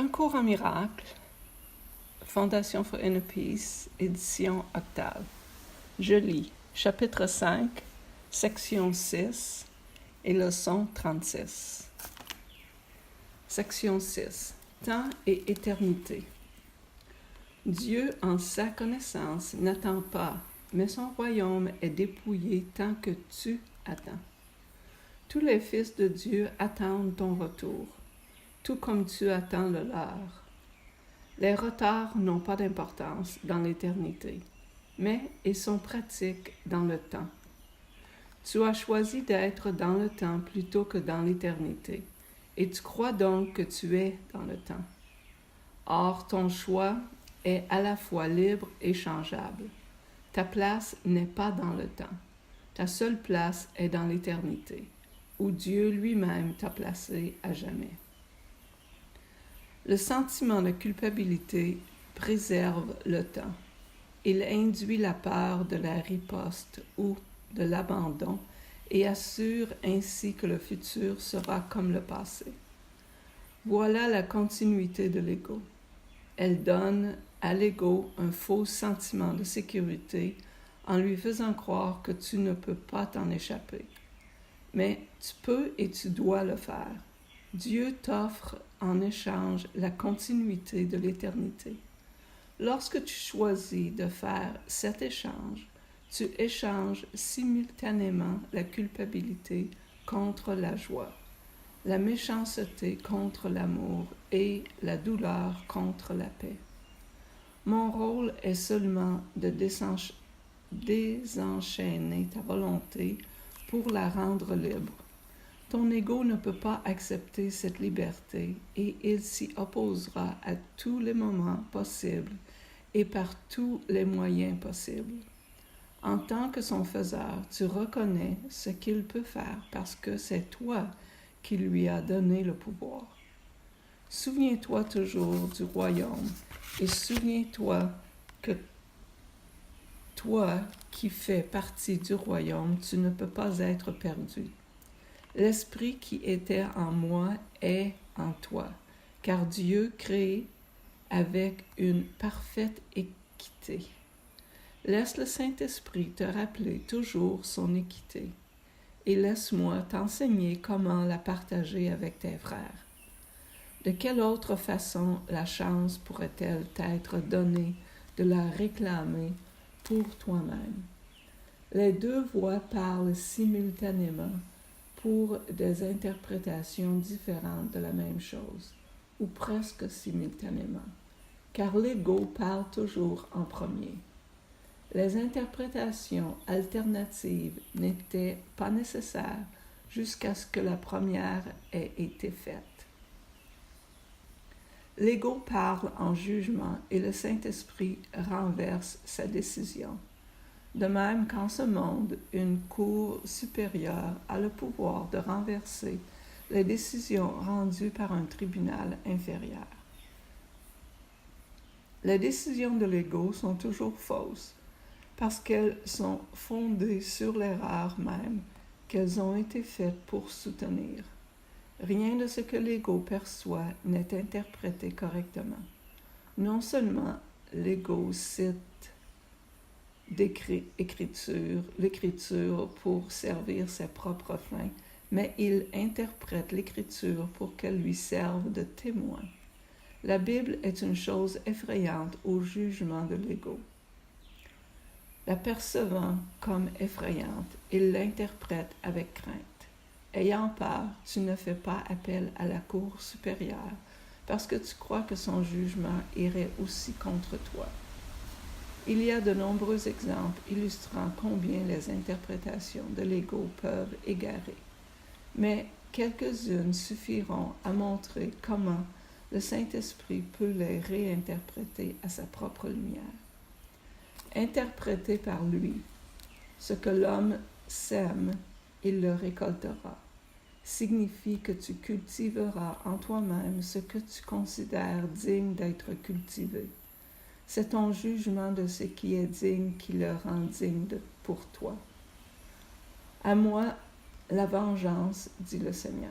Un cours en miracle, Fondation for Inner Peace, édition Octave. Je lis chapitre 5, section 6 et leçon 36. Section 6. Temps et éternité. Dieu, en sa connaissance, n'attend pas, mais son royaume est dépouillé tant que tu attends. Tous les fils de Dieu attendent ton retour, tout comme tu attends le leur. Les retards n'ont pas d'importance dans l'éternité, mais ils sont pratiques dans le temps. Tu as choisi d'être dans le temps plutôt que dans l'éternité, et tu crois donc que tu es dans le temps. Or, ton choix est à la fois libre et changeable. Ta place n'est pas dans le temps. Ta seule place est dans l'éternité, où Dieu lui-même t'a placé à jamais. Le sentiment de culpabilité préserve le temps. Il induit la peur de la riposte ou de l'abandon et assure ainsi que le futur sera comme le passé. Voilà la continuité de l'ego. Elle donne à l'ego un faux sentiment de sécurité en lui faisant croire que tu ne peux pas t'en échapper. Mais tu peux et tu dois le faire. Dieu t'offre en échange la continuité de l'éternité. Lorsque tu choisis de faire cet échange, tu échanges simultanément la culpabilité contre la joie, la méchanceté contre l'amour et la douleur contre la paix. Mon rôle est seulement de désenchaîner ta volonté pour la rendre libre. Ton ego ne peut pas accepter cette liberté et il s'y opposera à tous les moments possibles et par tous les moyens possibles. En tant que son faiseur, tu reconnais ce qu'il peut faire parce que c'est toi qui lui as donné le pouvoir. Souviens-toi toujours du royaume et souviens-toi que toi qui fais partie du royaume, tu ne peux pas être perdu. L'esprit qui était en moi est en toi, car Dieu crée avec une parfaite équité. Laisse le Saint-Esprit te rappeler toujours son équité, et laisse-moi t'enseigner comment la partager avec tes frères. De quelle autre façon la chance pourrait-elle t'être donnée de la réclamer pour toi-même? Les deux voix parlent simultanément pour des interprétations différentes de la même chose, ou presque simultanément, car l'ego parle toujours en premier. Les interprétations alternatives n'étaient pas nécessaires jusqu'à ce que la première ait été faite. L'ego parle en jugement et le Saint-Esprit renverse sa décision. De même qu'en ce monde, une cour supérieure a le pouvoir de renverser les décisions rendues par un tribunal inférieur. Les décisions de l'ego sont toujours fausses parce qu'elles sont fondées sur l'erreur même qu'elles ont été faites pour soutenir. Rien de ce que l'ego perçoit n'est interprété correctement. Non seulement l'ego cite l'écriture pour servir ses propres fins, mais il interprète l'écriture pour qu'elle lui serve de témoin. La Bible est une chose effrayante au jugement de l'ego. La percevant comme effrayante, il l'interprète avec crainte. Ayant peur, tu ne fais pas appel à la cour supérieure parce que tu crois que son jugement irait aussi contre toi. Il y a de nombreux exemples illustrant combien les interprétations de l'ego peuvent égarer, mais quelques-unes suffiront à montrer comment le Saint-Esprit peut les réinterpréter à sa propre lumière. Interprété par lui, ce que l'homme sème, il le récoltera, signifie que tu cultiveras en toi-même ce que tu considères digne d'être cultivé. C'est ton jugement de ce qui est digne qui le rend digne pour toi. À moi la vengeance, dit le Seigneur.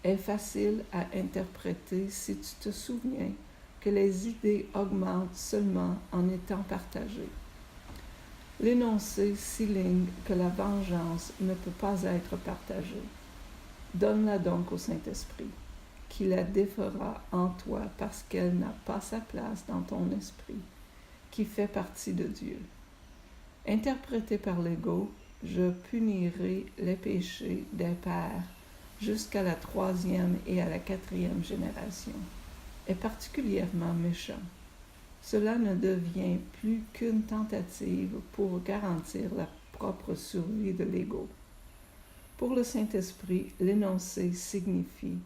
est facile à interpréter si tu te souviens que les idées augmentent seulement en étant partagées. L'énoncé souligne que la vengeance ne peut pas être partagée. Donne-la donc au Saint-Esprit, qui la défera en toi parce qu'elle n'a pas sa place dans ton esprit, qui fait partie de Dieu. Interprété par l'ego, je punirai les péchés des pères jusqu'à la 3e et à la 4e génération, est particulièrement méchant. Cela ne devient plus qu'une tentative pour garantir la propre survie de l'ego. Pour le Saint-Esprit, l'énoncé signifie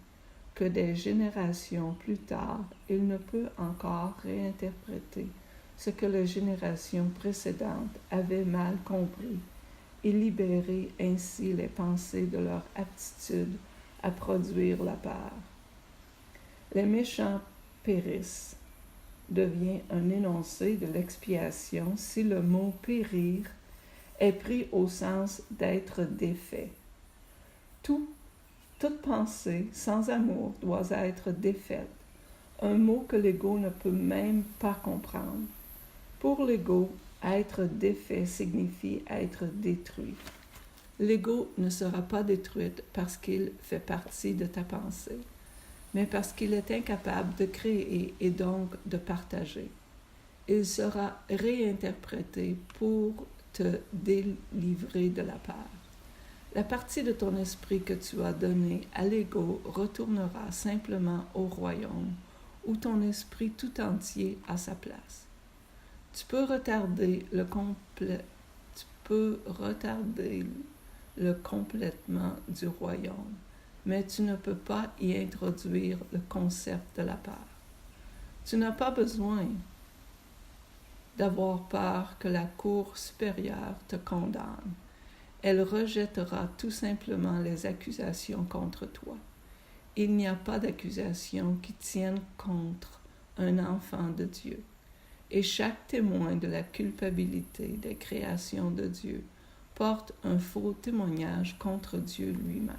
que des générations plus tard, il ne peut encore réinterpréter ce que les générations précédentes avaient mal compris et libérer ainsi les pensées de leur aptitude à produire la peur. Les méchants périssent devient un énoncé de l'expiation si le mot périr est pris au sens d'être défait. Toute pensée sans amour doit être défaite, un mot que l'ego ne peut même pas comprendre. Pour l'ego, être défait signifie être détruit. L'ego ne sera pas détruit parce qu'il fait partie de ta pensée, mais parce qu'il est incapable de créer et donc de partager. Il sera réinterprété pour te délivrer de la peur. La partie de ton esprit que tu as donnée à l'ego retournera simplement au royaume où ton esprit tout entier a sa place. Tu peux retarder le complètement du royaume, mais tu ne peux pas y introduire le concept de la peur. Tu n'as pas besoin d'avoir peur que la Cour supérieure te condamne. Elle rejettera tout simplement les accusations contre toi. Il n'y a pas d'accusation qui tienne contre un enfant de Dieu. Et chaque témoin de la culpabilité des créations de Dieu porte un faux témoignage contre Dieu lui-même.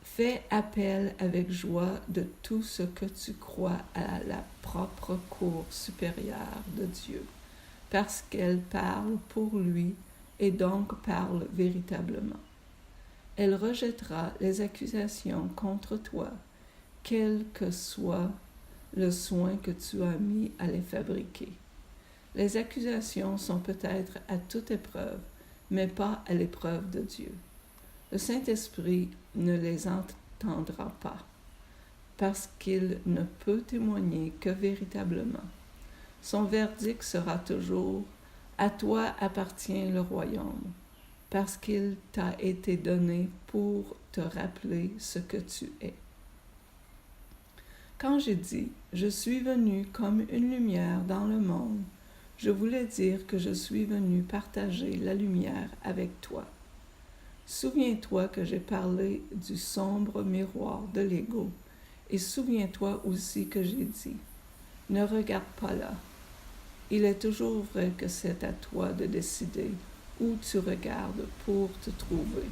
Fais appel avec joie de tout ce que tu crois à la propre cour supérieure de Dieu, parce qu'elle parle pour lui et donc parle véritablement. Elle rejettera les accusations contre toi, quel que soit le soin que tu as mis à les fabriquer. Les accusations sont peut-être à toute épreuve, mais pas à l'épreuve de Dieu. Le Saint-Esprit ne les entendra pas, parce qu'il ne peut témoigner que véritablement. Son verdict sera toujours « À toi appartient le royaume », parce qu'il t'a été donné pour te rappeler ce que tu es. Quand j'ai dit « Je suis venu comme une lumière dans le monde », je voulais dire que je suis venu partager la lumière avec toi. Souviens-toi que j'ai parlé du sombre miroir de l'ego, et souviens-toi aussi que j'ai dit « Ne regarde pas là ». Il est toujours vrai que c'est à toi de décider où tu regardes pour te trouver.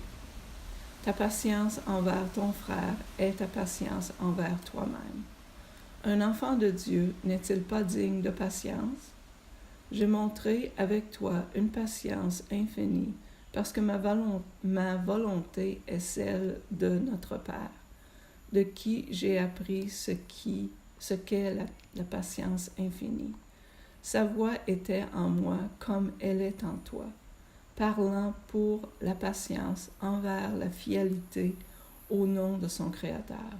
Ta patience envers ton frère est ta patience envers toi-même. Un enfant de Dieu n'est-il pas digne de patience? J'ai montré avec toi une patience infinie parce que ma volonté est celle de notre Père, de qui j'ai appris ce qu'est la patience infinie. Sa voix était en moi comme elle est en toi, parlant pour la patience envers la fidélité au nom de son Créateur.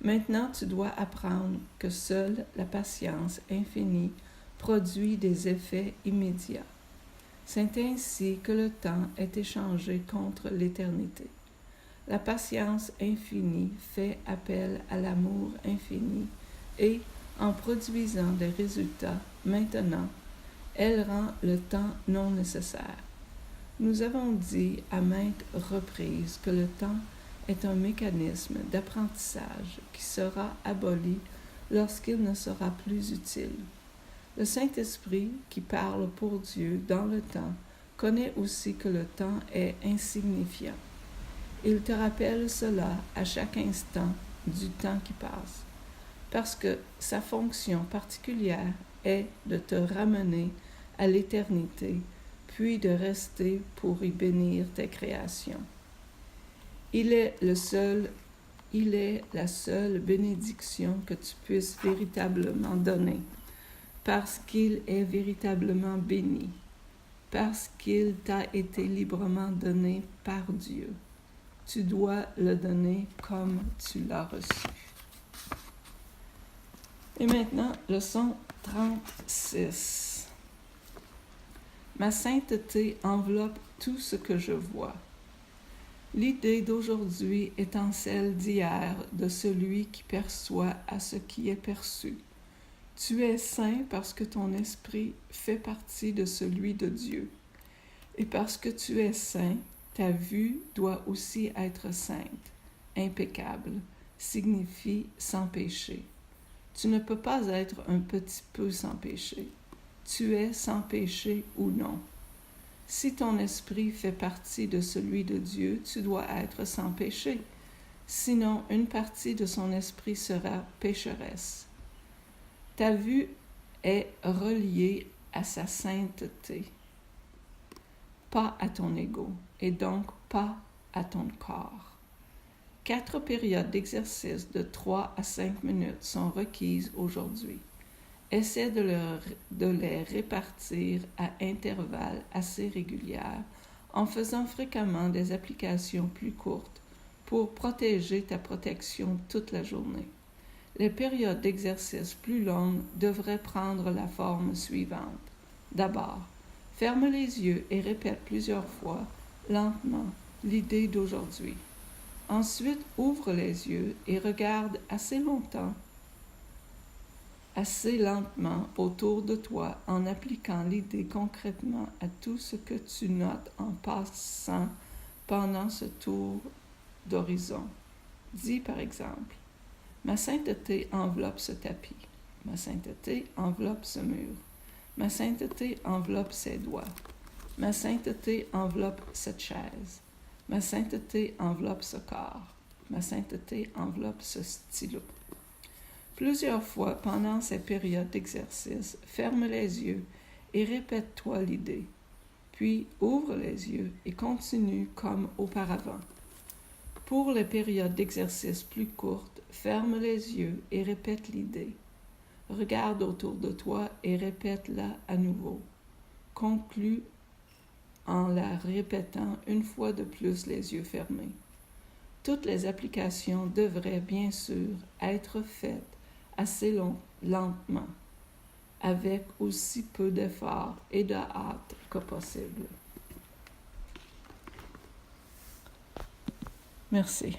Maintenant, tu dois apprendre que seule la patience infinie produit des effets immédiats. C'est ainsi que le temps est échangé contre l'éternité. La patience infinie fait appel à l'amour infini et, en produisant des résultats maintenant, elle rend le temps non nécessaire. Nous avons dit à maintes reprises que le temps est un mécanisme d'apprentissage qui sera aboli lorsqu'il ne sera plus utile. Le Saint-Esprit, qui parle pour Dieu dans le temps, connaît aussi que le temps est insignifiant. Il te rappelle cela à chaque instant du temps qui passe, parce que sa fonction particulière est de te ramener à l'éternité, puis de rester pour y bénir tes créations. Il est la seule bénédiction que tu puisses véritablement donner, parce qu'il est véritablement béni, parce qu'il t'a été librement donné par Dieu. Tu dois le donner comme tu l'as reçu. Et maintenant, leçon 36. Ma sainteté enveloppe tout ce que je vois. L'idée d'aujourd'hui étant celle d'hier de celui qui perçoit à ce qui est perçu. Tu es saint parce que ton esprit fait partie de celui de Dieu. Et parce que tu es saint, ta vue doit aussi être sainte, impeccable, signifie sans péché. Tu ne peux pas être un petit peu sans péché. Tu es sans péché ou non. Si ton esprit fait partie de celui de Dieu, tu dois être sans péché. Sinon, une partie de son esprit sera pécheresse. Ta vue est reliée à sa sainteté, pas à ton ego, et donc pas à ton corps. 4 périodes d'exercice de 3 à 5 minutes sont requises aujourd'hui. Essaie de les répartir à intervalles assez réguliers en faisant fréquemment des applications plus courtes pour protéger ta protection toute la journée. Les périodes d'exercice plus longues devraient prendre la forme suivante. D'abord, ferme les yeux et répète plusieurs fois, lentement, l'idée d'aujourd'hui. Ensuite, ouvre les yeux et regarde assez lentement autour de toi en appliquant l'idée concrètement à tout ce que tu notes en passant pendant ce tour d'horizon. Dis par exemple, ma sainteté enveloppe ce tapis, ma sainteté enveloppe ce mur, ma sainteté enveloppe ces doigts, ma sainteté enveloppe cette chaise, ma sainteté enveloppe ce corps, ma sainteté enveloppe ce stylo. Plusieurs fois pendant ces périodes d'exercice, ferme les yeux et répète-toi l'idée. Puis ouvre les yeux et continue comme auparavant. Pour les périodes d'exercice plus courtes, ferme les yeux et répète l'idée. Regarde autour de toi et répète-la à nouveau. Conclue en la répétant une fois de plus les yeux fermés. Toutes les applications devraient bien sûr être faites assez lentement, avec aussi peu d'effort et de hâte que possible. Merci.